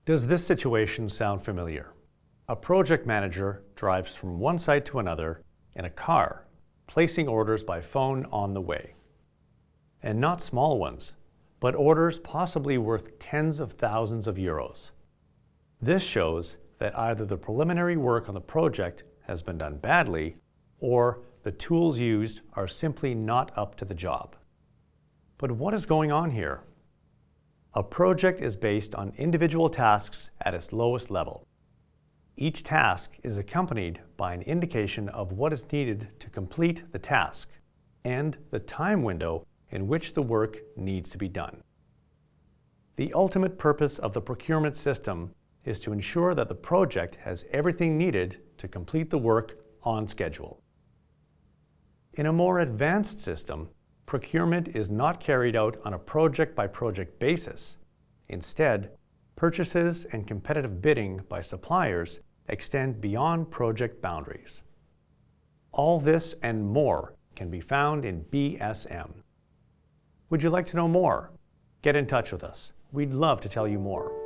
Does this situation sound familiar? A project manager drives from one site to another in a car, placing orders by phone on the way. And not small ones, but orders possibly worth tens of thousands of euros. This shows that either the preliminary work on the project has been done badly, or the tools used are simply not up to the job. But what is going on here? A project is based on individual tasks at its lowest level. Each task is accompanied by an indication of what is needed to complete the task and the time window in which the work needs to be done. The ultimate purpose of the procurement system is to ensure that the project has everything needed to complete the work on schedule. In a more advanced system, procurement is not carried out on a project-by-project basis. Instead, purchases and competitive bidding by suppliers extend beyond project boundaries. All this and more can be found in BSM. Would you like to know more? Get in touch with us. We'd love to tell you more.